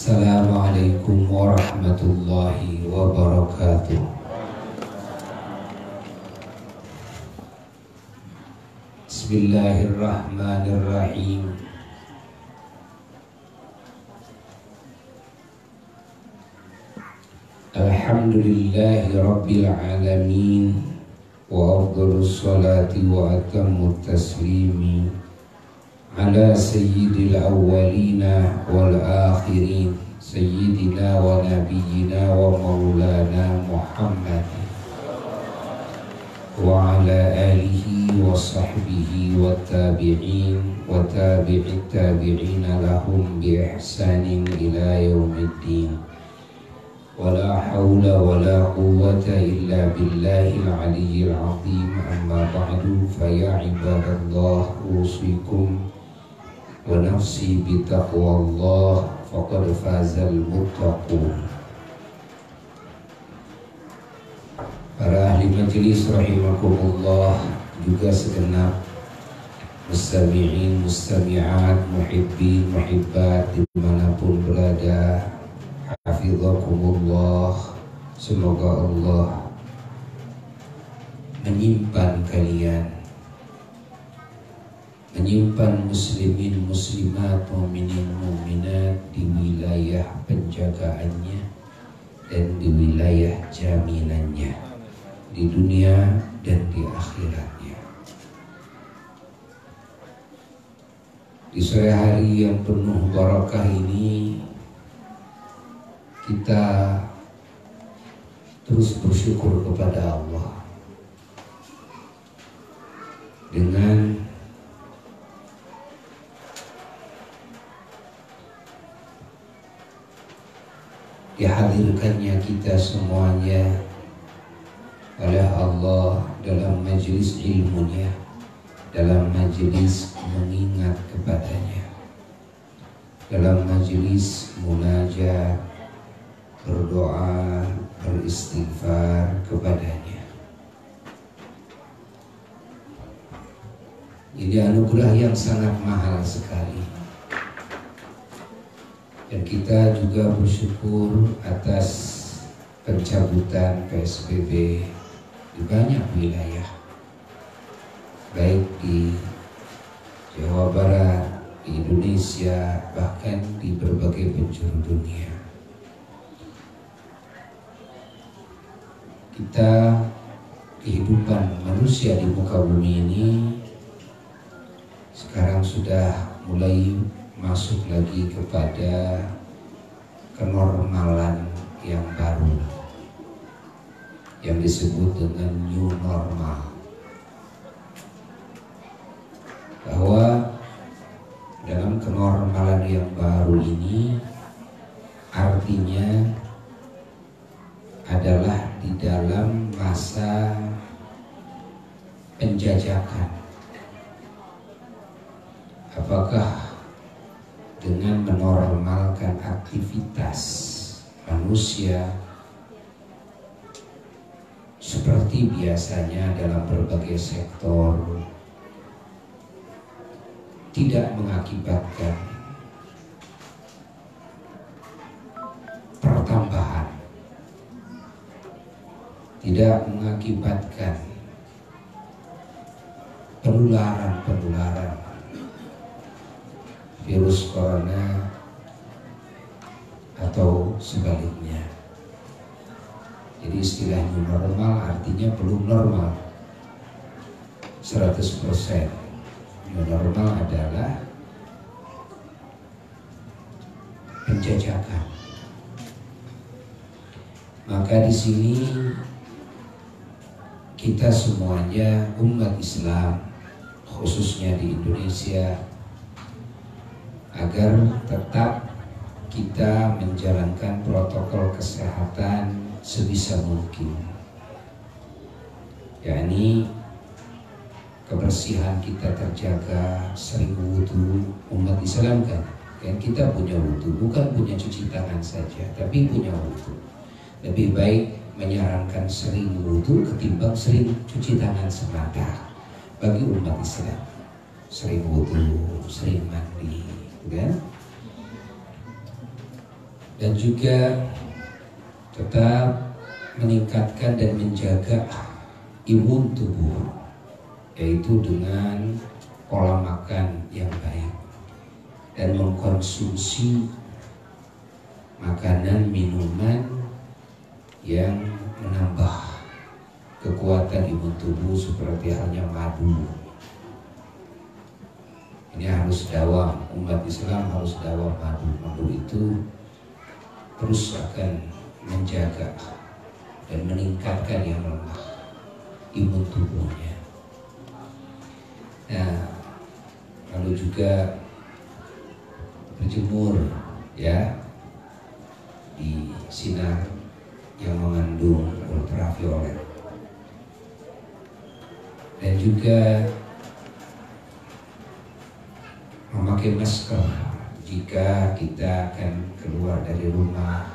Assalamualaikum warahmatullahi wabarakatuh. Bismillahirrahmanirrahim. Alhamdulillahi rabbil alamin. Wa afdhalus salati wa atammut taslimi ala sayyidil awwalina wal akhirin sayyidina wa nabiyyina wa maulana Muhammad wa ala alihi wa sahbihi wa tabi'in wa tabi'it tabi'ina lahum bi ihsanin ila yaumiddin. Wala hawla wala quwwata illa billahil aliyyil azim. Amma ba'du, fa ya ibadallah, usikum wa nafsi bitaqwallah, faqad fazal muttaqun. Para ahli majelis rahimakumullah, juga segenap mustami'in, mustami'at, muhibbin, muhibbat dimanapun berada, hafizakumullah. Semoga Allah menyimpan kalian, menyimpan muslimin muslimat, mukminin mukminat di wilayah penjagaannya dan di wilayah jaminannya di dunia dan di akhiratnya. Di sore hari yang penuh barakah ini, kita terus bersyukur kepada Allah dengan dihadirkannya kita semuanya oleh Allah dalam majelis ilmunya, dalam majelis mengingat kepadanya, dalam majelis munajat, berdoa, beristighfar kepadanya. Ini anugerah yang sangat mahal sekali. Dan kita juga bersyukur atas pencabutan PSBB di banyak wilayah, baik di Jawa Barat, di Indonesia, bahkan di berbagai penjuru dunia. Kita, kehidupan manusia di muka bumi ini sekarang sudah mulai masuk lagi kepada kenormalan yang baru, yang disebut dengan new normal. Bahwa dalam kenormalan yang baru ini artinya adalah di dalam masa penjajakan. Apakah dengan menormalkan aktivitas manusia seperti biasanya dalam berbagai sektor, tidak mengakibatkan pertambahan, tidak mengakibatkan penularan virus corona atau sebaliknya. Jadi istilah new normal artinya belum normal 100%. New normal adalah penjajakan. Maka di sini kita semuanya umat Islam, khususnya di Indonesia, agar tetap kita menjalankan protokol kesehatan sebisa mungkin, yakni kebersihan kita terjaga, sering wudu. Umat Islam kan kita punya wudu, bukan punya cuci tangan saja, tapi punya wudu. Lebih baik menyarankan sering wudu ketimbang sering cuci tangan semata bagi umat Islam. Sering wudu, sering mandi, kan? dan juga tetap meningkatkan dan menjaga imun tubuh, yaitu dengan pola makan yang baik dan mengkonsumsi makanan minuman yang menambah kekuatan imun tubuh seperti halnya madu. Ini harus dawam, umat Islam harus dawam madu. Madu itu terus akan menjaga dan meningkatkan yang lemah imun tubuhnya. Nah, lalu juga berjemur ya di sinar yang mengandung ultraviolet, dan juga memakai masker jika kita akan keluar dari rumah.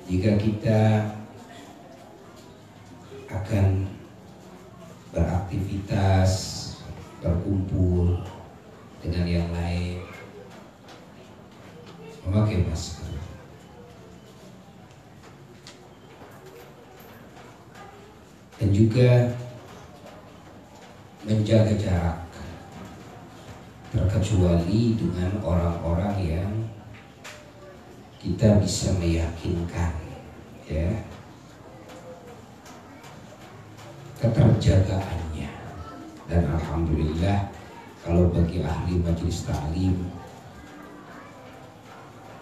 Jika kita akan beraktivitas, berkumpul dengan yang lain, memakai masker. Dan juga menjaga jarak, terkecuali dengan orang-orang yang kita bisa meyakinkan ya keterjagaannya. Dan alhamdulillah kalau bagi ahli majelis ta'lim,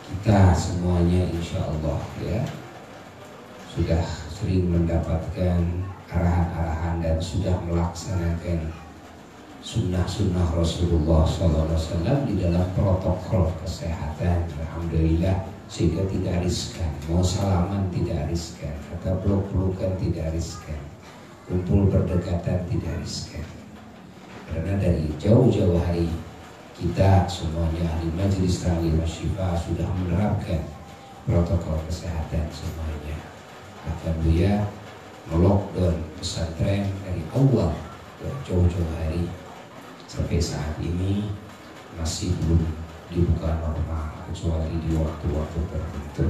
kita semuanya insya Allah ya sudah sering mendapatkan arahan-arahan dan sudah melaksanakan sunnah-sunnah Rasulullah SAW di dalam protokol kesehatan. Alhamdulillah, sehingga tidak riskan. Mau salaman tidak riskan, atau peluk-pelukan tidak riskan, kumpul berdekatan tidak riskan. Karena dari jauh-jauh hari kita semuanya ahli majelis ta'lim Asy-Syifa sudah menerapkan protokol kesehatan semuanya. Bahkan Buya melockdown pesantren dari awal jauh-jauh hari sampai saat ini masih belum dibuka normal kecuali di waktu-waktu tertentu,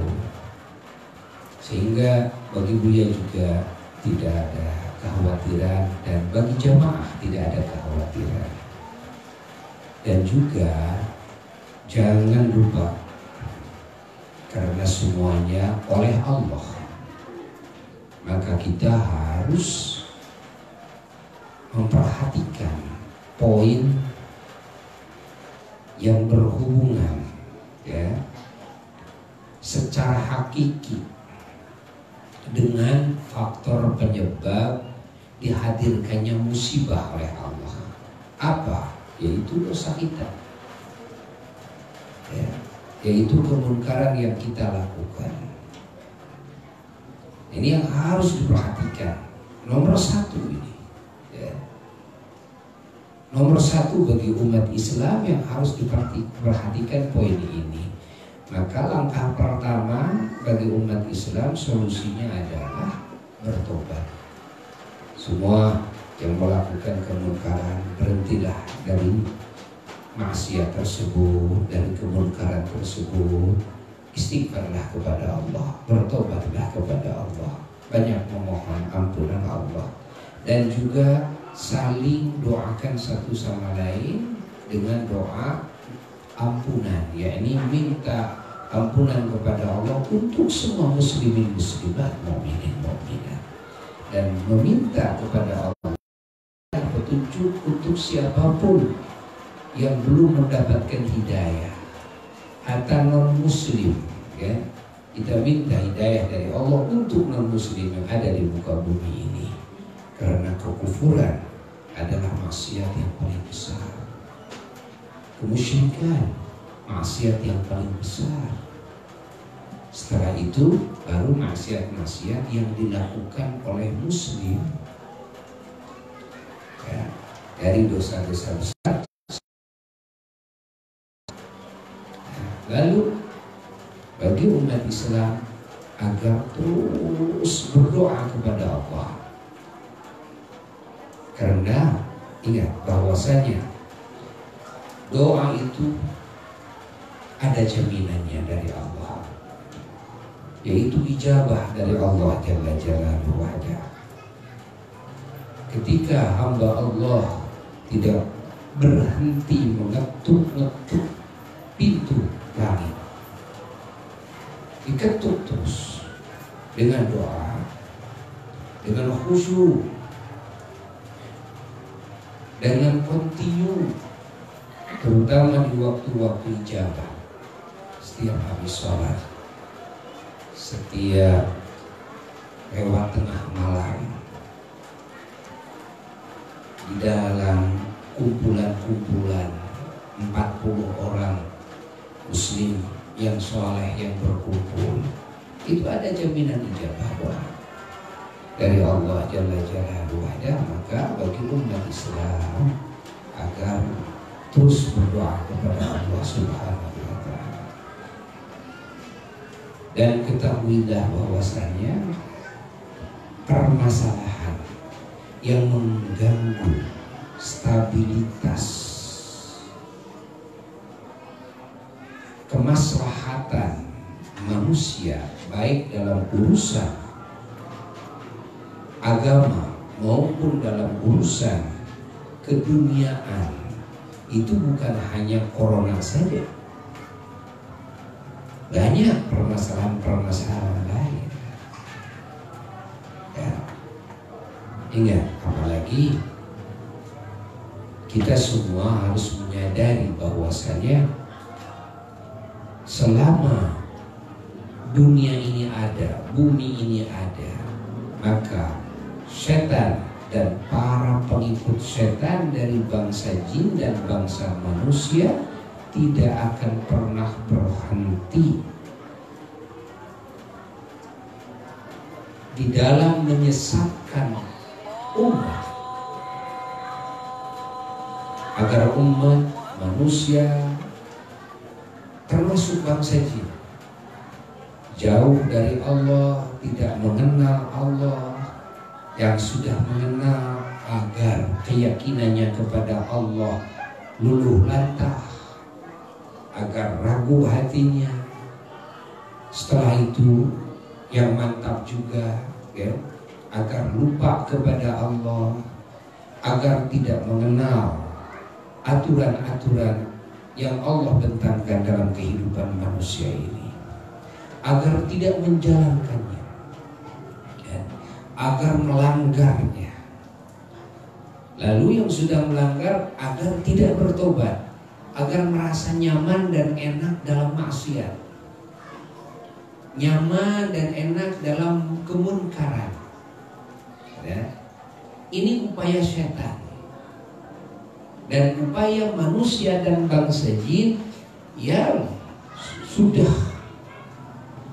sehingga bagi Buya juga tidak ada kekhawatiran dan bagi jamaah tidak ada kekhawatiran. Dan juga jangan lupa, karena semuanya oleh Allah, maka kita harus memperhatikan poin yang berhubungan ya secara hakiki dengan faktor penyebab dihadirkannya musibah oleh Allah. Apa? Yaitu dosa kita ya, yaitu kemungkaran yang kita lakukan. Ini yang harus diperhatikan. Nomor satu ini ya. Nomor satu bagi umat Islam yang harus diperhatikan poin ini. Maka langkah pertama bagi umat Islam solusinya adalah bertobat. Semua yang melakukan kemungkaran, berhentilah dari maksiat tersebut, dari kemungkaran tersebut. Istighfarlah kepada Allah, bertobatlah kepada Allah, banyak memohon ampunan Allah, dan juga saling doakan satu sama lain dengan doa ampunan, yakni minta ampunan kepada Allah untuk semua muslimin muslimat, mukminin mukminat, dan meminta kepada Allah petunjuk untuk siapapun yang belum mendapatkan hidayah atau non muslim ya. Kita minta hidayah dari Allah untuk non muslim yang ada di muka bumi ini, karena kekufuran adalah maksiat yang paling besar, kemusyrikan maksiat yang paling besar. Setelah itu baru maksiat-maksiat yang dilakukan oleh muslim ya, dari dosa-dosa besar. Lalu bagi umat Islam agar terus berdoa kepada Allah, karena ingat bahwasanya doa itu ada jaminannya dari Allah, yaitu ijabah dari Allah Jalla Jalaluhu wa Ta'ala. Ketika hamba Allah tidak berhenti mengetuk-ngetuk pintu langit, diketuk terus dengan doa, dengan khusyuk, dengan kontinu, terutama di waktu-waktu ijabah, setiap habis sholat, setiap lewat tengah malam, di dalam kumpulan-kumpulan 40 orang muslim yang soleh yang berkumpul, itu ada jaminan ijabah doa dari Allah Jalla Jalaluhu wa Ta'ala. Maka bagi umat Islam agar terus berdoa kepada Allah Subhanahu wa Ta'ala. Dan ketahuilah bahwasanya permasalahan yang mengganggu stabilitas kemaslahatan manusia, baik dalam urusan agama maupun dalam urusan keduniaan, itu bukan hanya corona saja, banyak permasalahan-permasalahan lain. Ya. Ingat, apalagi kita semua harus menyadari bahwasanya selama dunia ini ada, bumi ini ada, maka setan dan para pengikut setan dari bangsa jin dan bangsa manusia tidak akan pernah berhenti di dalam menyesatkan umat, agar umat manusia termasuk bangsa jin jauh dari Allah, tidak mengenal Allah. Yang sudah mengenal agar keyakinannya kepada Allah luluh lantah, agar ragu hatinya. Setelah itu yang mantap juga, ya, agar lupa kepada Allah, agar tidak mengenal aturan-aturan yang Allah bentangkan dalam kehidupan manusia ini, agar tidak menjalankannya, ya, agar melanggarnya. Lalu yang sudah melanggar agar tidak bertobat, agar merasa nyaman dan enak dalam maksiat, nyaman dan enak dalam kemunkaran, ya. Ini upaya setan dan upaya manusia dan bangsa jin yang sudah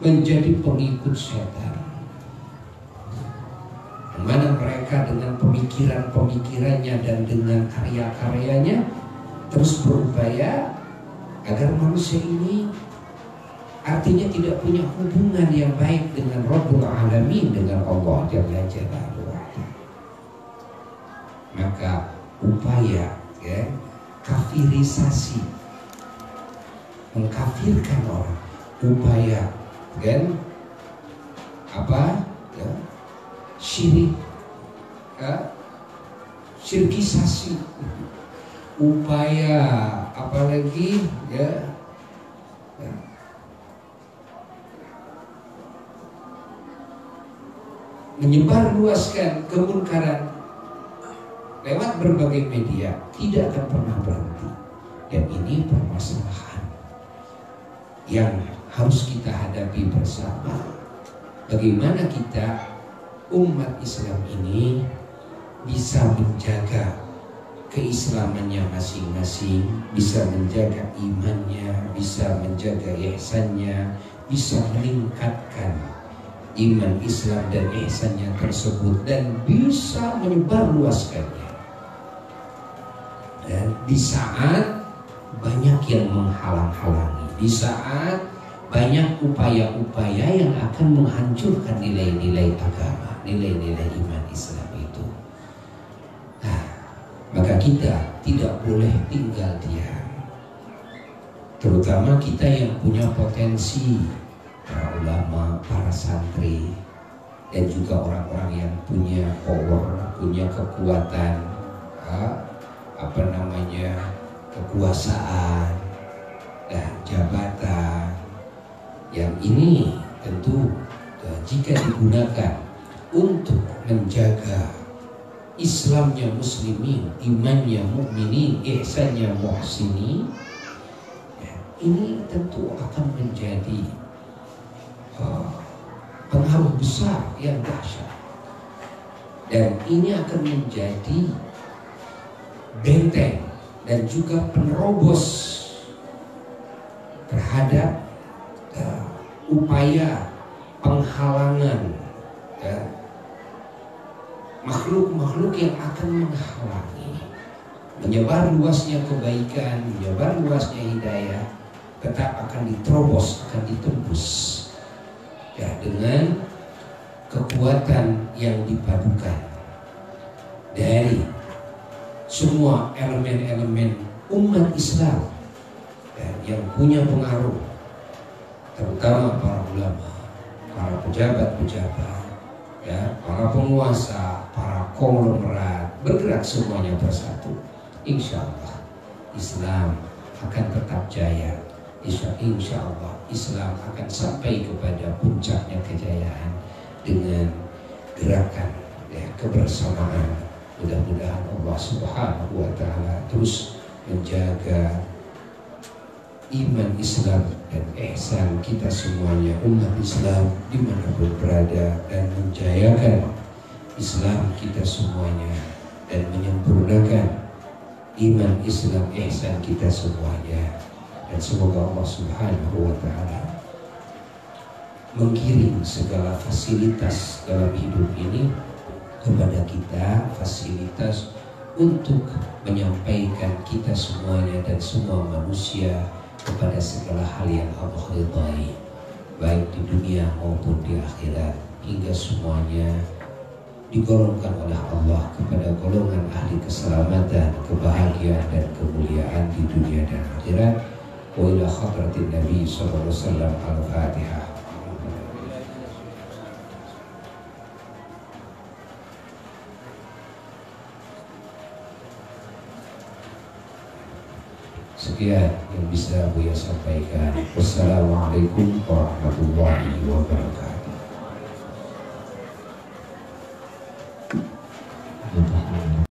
menjadi pengikut setan, mana mereka dengan pemikiran-pemikirannya dan dengan karya-karyanya terus berupaya agar manusia ini artinya tidak punya hubungan yang baik dengan Rabbul Alamin, dengan Allah Jalla Jalaluhu wa Ta'ala. Maka upaya, ya, kafirisasi, mengkafirkan orang, upaya, kan, apa, ya, syirik, ya, syirkisasi, upaya apalagi, ya, ya, menyebarluaskan kemunkaran lewat berbagai media tidak akan pernah berhenti. Dan ini permasalahan yang harus kita hadapi bersama. Bagaimana kita umat Islam ini bisa menjaga keislamannya masing-masing, bisa menjaga imannya, bisa menjaga ihsannya, bisa meningkatkan iman Islam dan ihsannya tersebut, dan bisa menyebarluaskannya. Dan di saat banyak yang menghalang-halangi, di saat banyak upaya-upaya yang akan menghancurkan nilai-nilai agama, nilai-nilai iman Islam itu, nah, maka kita tidak boleh tinggal diam. terutama kita yang punya potensi, para ulama, para santri, dan juga orang-orang yang punya power, punya kekuatan, kekuasaan dan jabatan. Yang ini tentu jika digunakan untuk menjaga Islamnya muslimin, imannya mukminin, ihsannya muhsinin, ini tentu akan menjadi pengaruh besar yang dahsyat, dan ini akan menjadi benteng dan juga penerobos terhadap upaya penghalangan makhluk-makhluk yang akan menghalangi menyebar luasnya kebaikan, menyebar luasnya hidayah, tetap akan diterobos, akan ditembus dengan kekuatan yang dipadukan dari semua elemen-elemen umat Islam yang punya pengaruh, terutama para ulama, para pejabat-pejabat, para penguasa, para konglomerat, bergerak semuanya bersatu. Insya Allah Islam akan tetap jaya. Insya Allah Islam akan sampai kepada puncaknya kejayaan dengan gerakan kebersamaan. Mudah-mudahan Allah Subhanahu wa Ta'ala terus menjaga iman Islam dan ihsan kita semuanya, umat Islam dimanapun berada, dan menjayakan Islam kita semuanya dan menyempurnakan iman Islam ihsan kita semuanya. Dan semoga Allah Subhanahu wa Ta'ala mengirim segala fasilitas dalam hidup ini kepada kita, fasilitas untuk menyampaikan kita semuanya dan semua manusia kepada segala hal yang Allah ridhai, baik di dunia maupun di akhirat, hingga semuanya digolongkan oleh Allah kepada golongan ahli keselamatan, kebahagiaan dan kemuliaan di dunia dan akhirat. Wa ila hadratin Nabi sallallahu alaihi wasallam. Al-Fatihah. Sekian yang bisa Buya sampaikan. Wassalamualaikum warahmatullahi wabarakatuh.